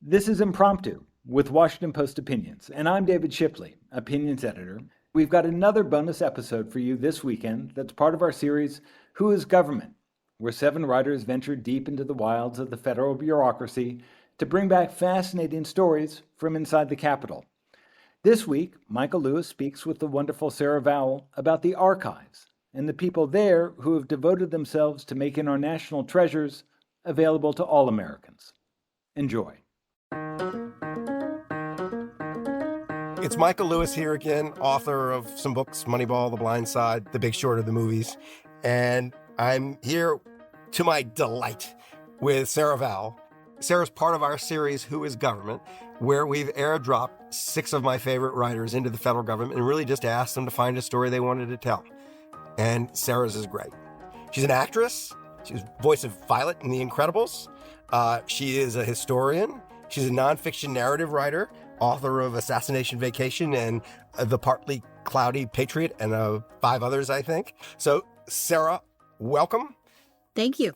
This is Impromptu with Washington Post Opinions, and I'm David Shipley, Opinions Editor. We've got another bonus episode for you this weekend that's part of our series, Who is Government?, where 7 writers venture deep into the wilds of the federal bureaucracy to bring back fascinating stories from inside the Capitol. This week, Michael Lewis speaks with the wonderful Sarah Vowell about the archives and the people there who have devoted themselves to making our national treasures available to all Americans. Enjoy. It's Michael Lewis here again, author of some books, Moneyball, The Blind Side, The Big Short of the movies. And I'm here, to my delight, with Sarah Vowell. Sarah's part of our series, Who is Government?, where we've airdropped 6 of my favorite writers into the federal government and really just asked them to find a story they wanted to tell. And Sarah's is great. She's an actress. She's the voice of Violet in The Incredibles. She is a historian. She's a nonfiction narrative writer, author of Assassination Vacation and The Partly Cloudy Patriot and 5 others, I think. So, Sarah, welcome. Thank you.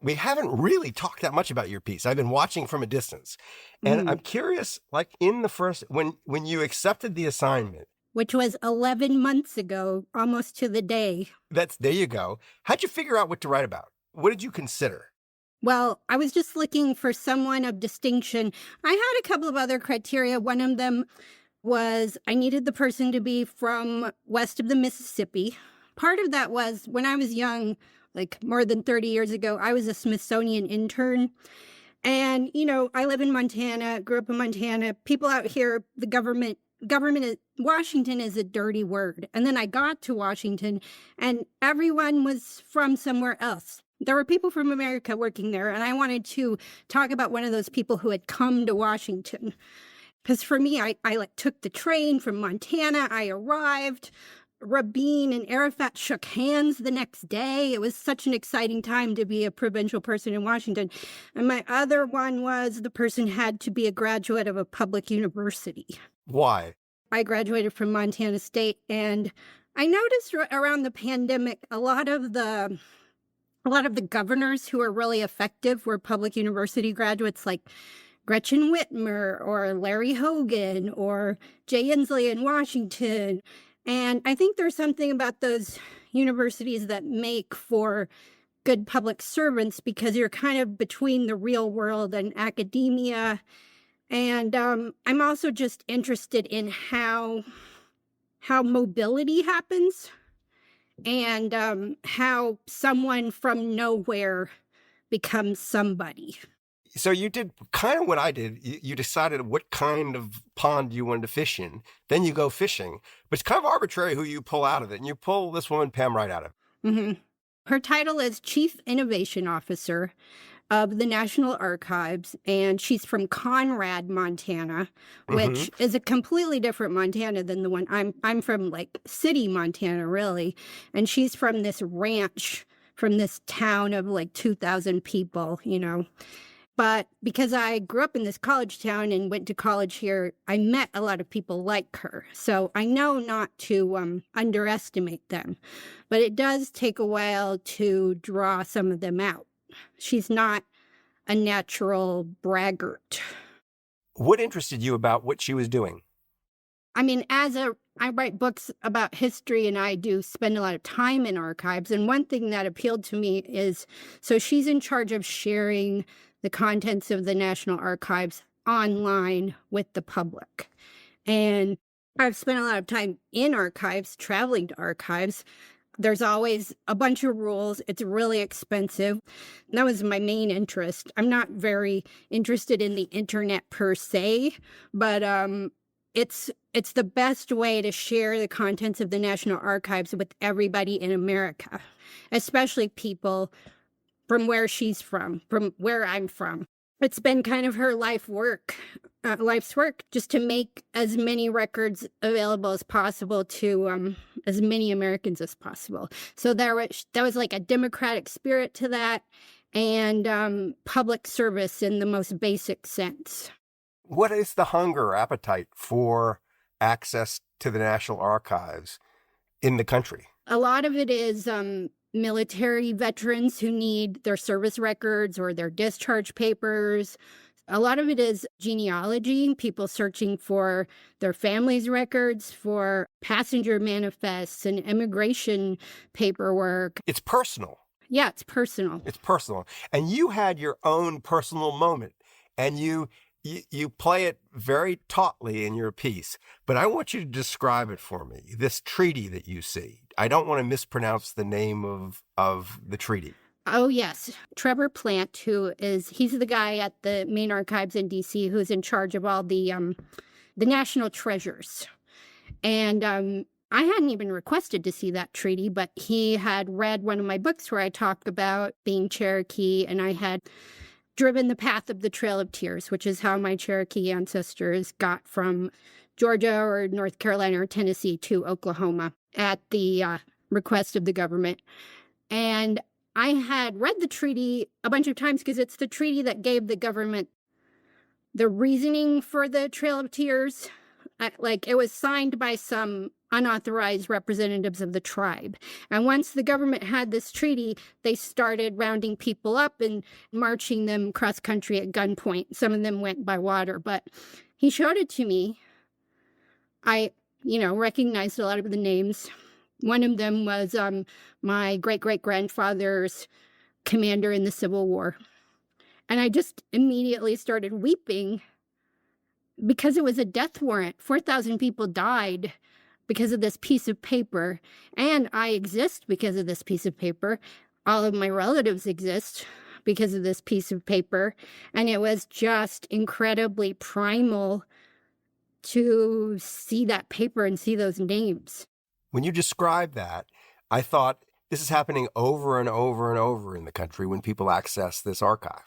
We haven't really talked that much about your piece. I've been watching from a distance. And I'm curious, like in the first, when you accepted the assignment, Which was 11 months ago, almost to the day. there you go. How'd you figure out what to write about? What did you consider? Well, I was just looking for someone of distinction. I had a couple of other criteria. One of them was I needed the person to be from west of the Mississippi. Part of that was when I was young, like more than 30 years ago, I was a Smithsonian intern. And, you know, I live in Montana, grew up in Montana. People out here, the government, Washington is a dirty word. And then I got to Washington and everyone was from somewhere else. There were people from America working there, and I wanted to talk about one of those people who had come to Washington. Because for me, I took the train from Montana. I arrived. Rabin and Arafat shook hands the next day. It was such an exciting time to be a provincial person in Washington. And my other one was the person had to be a graduate of a public university. Why? I graduated from Montana State, and I noticed around the pandemic, a lot of the governors who are really effective were public university graduates like Gretchen Whitmer or Larry Hogan or Jay Inslee in Washington. And I think there's something about those universities that make for good public servants because you're kind of between the real world and academia. And I'm also just interested in how mobility happens. And how someone from nowhere becomes somebody. So you did kind of what I did. You decided what kind of pond you wanted to fish in. Then you go fishing. But it's kind of arbitrary who you pull out of it. And you pull this woman, Pam, right out of it. Mm-hmm. Her title is Chief Innovation Officer of the National Archives, and she's from Conrad, Montana, which is a completely different Montana than the one I'm from, like city Montana, really. And she's from this ranch, from this town of like 2,000 people, you know. But because I grew up in this college town and went to college here, I met a lot of people like her. So I know not to underestimate them, but it does take a while to draw some of them out. She's not a natural braggart. What interested you about what she was doing? I mean, I write books about history and I do spend a lot of time in archives. And one thing that appealed to me is, so she's in charge of sharing the contents of the National Archives online with the public. And I've spent a lot of time in archives, traveling to archives. There's always a bunch of rules. It's really expensive. That was my main interest. I'm not very interested in the internet per se, but it's the best way to share the contents of the National Archives with everybody in America, especially people from where she's from where I'm from. It's been kind of her life's work, just to make as many records available as possible to as many Americans as possible. So that was like a democratic spirit to that, and public service in the most basic sense. What is the hunger or appetite for access to the National Archives in the country? A lot of it is military veterans who need their service records or their discharge papers. A lot of it is genealogy, people searching for their family's records, for passenger manifests and immigration paperwork. It's personal. Yeah, it's personal. It's personal. And you had your own personal moment, and you play it very tautly in your piece. But I want you to describe it for me, this treaty that you see. I don't want to mispronounce the name of the treaty. Oh, yes. Trevor Plant, he's the guy at the main archives in D.C. who's in charge of all the national treasures. And I hadn't even requested to see that treaty, but he had read one of my books where I talk about being Cherokee, and I had driven the path of the Trail of Tears, which is how my Cherokee ancestors got from Georgia or North Carolina or Tennessee to Oklahoma at the request of the government. And I had read the treaty a bunch of times because it's the treaty that gave the government the reasoning for the Trail of Tears. It was signed by some unauthorized representatives of the tribe. And once the government had this treaty, they started rounding people up and marching them cross country at gunpoint. Some of them went by water, but he showed it to me. I, recognized a lot of the names. One of them was my great-great-grandfather's commander in the Civil War. And I just immediately started weeping because it was a death warrant. 4,000 people died because of this piece of paper. And I exist because of this piece of paper. All of my relatives exist because of this piece of paper. And it was just incredibly primal to see that paper and see those names. When you describe that, I thought this is happening over and over and over in the country when people access this archive.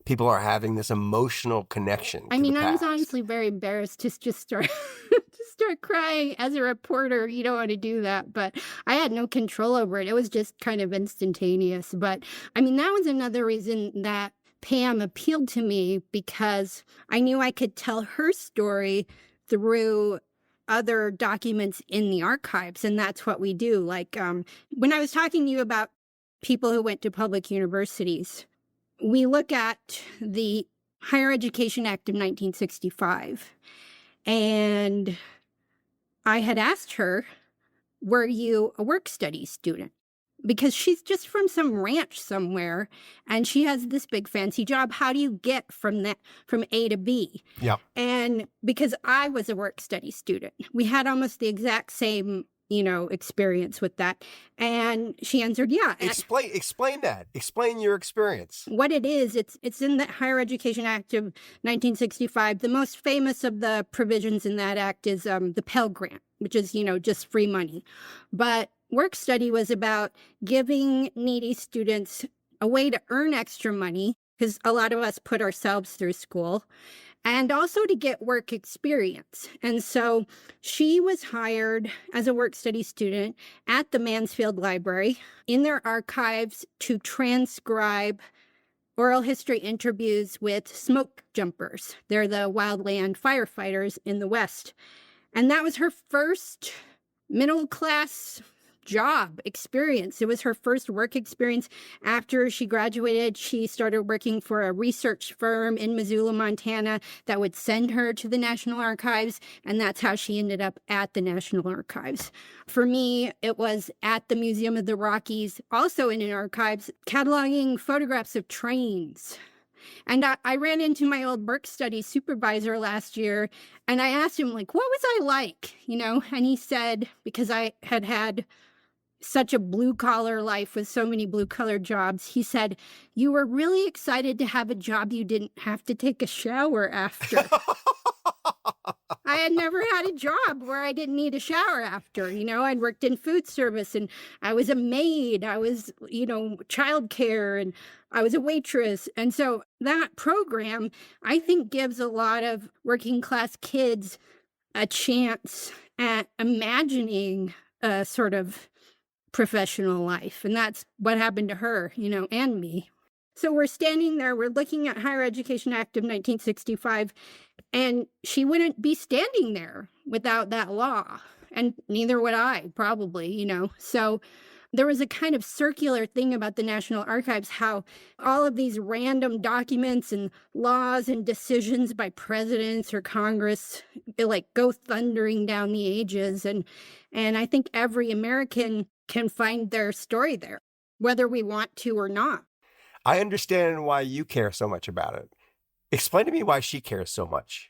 People are having this emotional connection. I was honestly very embarrassed to just start crying. As a reporter, you don't want to do that, but I had no control over it. It was just kind of instantaneous. But that was another reason that Pam appealed to me, because I knew I could tell her story through other documents in the archives, and that's what we do. When I was talking to you about people who went to public universities, we look at the Higher Education Act of 1965, and I had asked her, were you a work study student? Because she's just from some ranch somewhere, and she has this big fancy job. How do you get from A to B? Yeah. And because I was a work study student, we had almost the exact same, experience with that. And she answered, yeah. Explain that. Explain your experience. What it is, it's in the Higher Education Act of 1965. The most famous of the provisions in that act is the Pell Grant, which is, just free money. But work study was about giving needy students a way to earn extra money, because a lot of us put ourselves through school, and also to get work experience. And so she was hired as a work study student at the Mansfield Library in their archives to transcribe oral history interviews with smoke jumpers. They're the wildland firefighters in the West. And that was her first middle-class job experience. It was her first work experience. After she graduated, she started working for a research firm in Missoula, Montana, that would send her to the National Archives, and that's how she ended up at the National Archives. For me, it was at the Museum of the Rockies, also in an archives, cataloging photographs of trains. And I ran into my old work study supervisor last year, and I asked him, what was I like? And he said, because I had such a blue-collar life with so many blue-collar jobs, he said, you were really excited to have a job you didn't have to take a shower after. I had never had a job where I didn't need a shower after. I'd worked in food service, and I was a maid. I was, childcare, and I was a waitress. And so that program, I think, gives a lot of working class kids a chance at imagining a sort of professional life. And that's what happened to her, and me. So we're standing there, we're looking at Higher Education Act of 1965, and she wouldn't be standing there without that law. And neither would I, probably, So there was a kind of circular thing about the National Archives, how all of these random documents and laws and decisions by presidents or Congress like go thundering down the ages. And I think every American can find their story there, whether we want to or not. I understand why you care so much about it. Explain to me why she cares so much.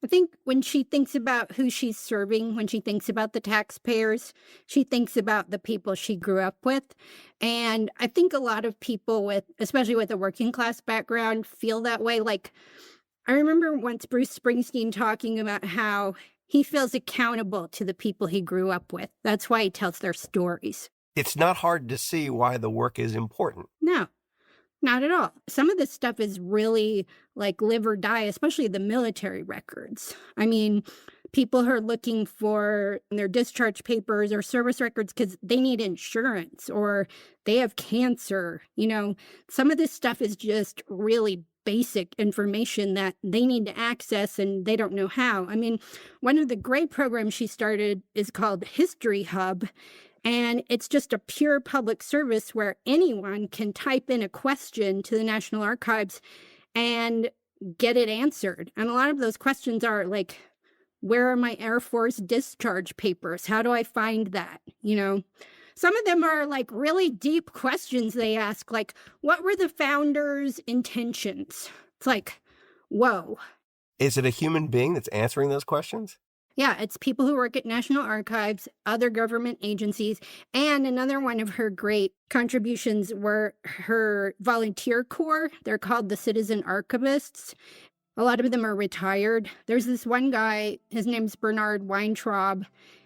I think when she thinks about who she's serving, when she thinks about the taxpayers, she thinks about the people she grew up with. And I think a lot of people with, especially with a working class background, feel that way. Like, I remember once Bruce Springsteen talking about how he feels accountable to the people he grew up with. That's why he tells their stories. It's not hard to see why the work is important. No. Not at all. Some of this stuff is really like live or die, especially the military records. I mean, people who are looking for their discharge papers or service records because they need insurance or they have cancer. Some of this stuff is just really basic information that they need to access and they don't know how. I mean, one of the great programs she started is called History Hub. And it's just a pure public service where anyone can type in a question to the National Archives and get it answered. And a lot of those questions are like, where are my Air Force discharge papers? How do I find that? Some of them are like really deep questions they ask, like, what were the founders' intentions? It's like, whoa. Is it a human being that's answering those questions? Yeah, it's people who work at National Archives, other government agencies, and another one of her great contributions were her volunteer corps. They're called the Citizen Archivists. A lot of them are retired. There's this one guy, his name's Bernard Weintraub.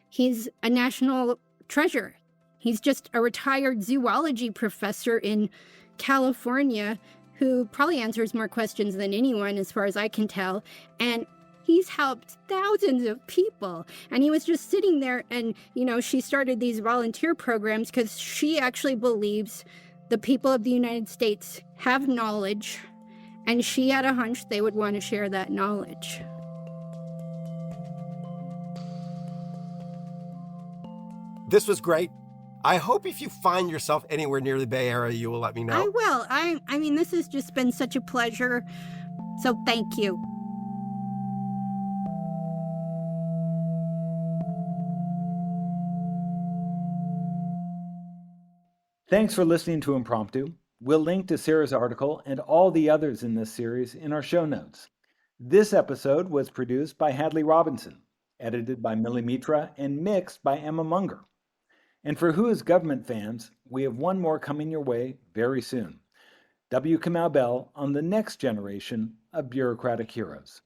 He's a national treasure. He's just a retired zoology professor in California who probably answers more questions than anyone, as far as I can tell. And he's helped thousands of people. And he was just sitting there and, she started these volunteer programs because she actually believes the people of the United States have knowledge, and she had a hunch they would want to share that knowledge. This was great. I hope if you find yourself anywhere near the Bay Area, you will let me know. I will. I mean, this has just been such a pleasure. So thank you. Thanks for listening to Impromptu. We'll link to Sarah's article and all the others in this series in our show notes. This episode was produced by Hadley Robinson, edited by Millie Mitra, and mixed by Emma Munger. And for Who is Government fans, we have one more coming your way very soon. W. Kamau Bell on the next generation of bureaucratic heroes.